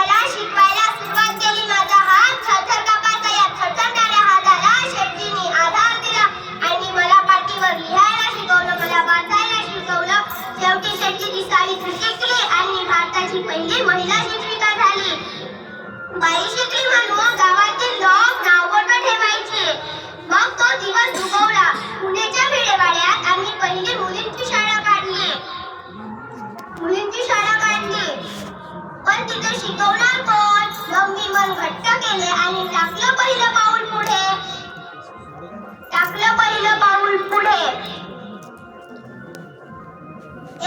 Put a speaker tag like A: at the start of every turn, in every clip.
A: मला शिकवायला सुरुवात केली. माझा हात थरथर कापायचा. या थरथरणाऱ्या हाताला शेटजींनी आधार दिला आणि मला पाटीवर लिहायला शिकवलं, मला वाचायला शिकवलं. शेवटी शेटजीची साडी झटकली आणि भारताची पहिली महिला शिक्षिका झाली. बाई शिकली म्हणून गावातील लोक नावबोट ठेवायचे. मग तो दिवस दुभवला. पुण्याच्या खेडेवाड्यात आम्ही पहिली मुलींची शाळा काढली. पण तिथे शिकवणार कोण? मग मी मन घट्ट केले आणि टाकलं पहिलं पाऊल पुढे.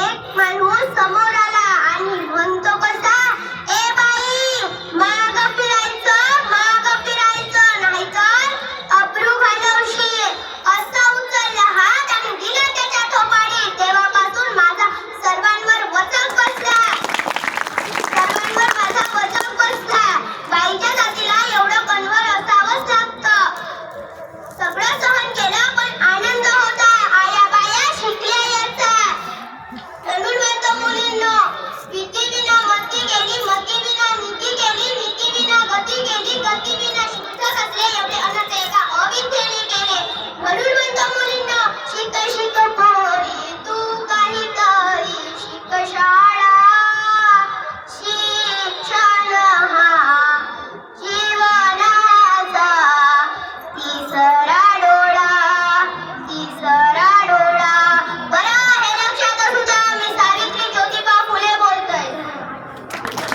A: एक माणूस समोर आला.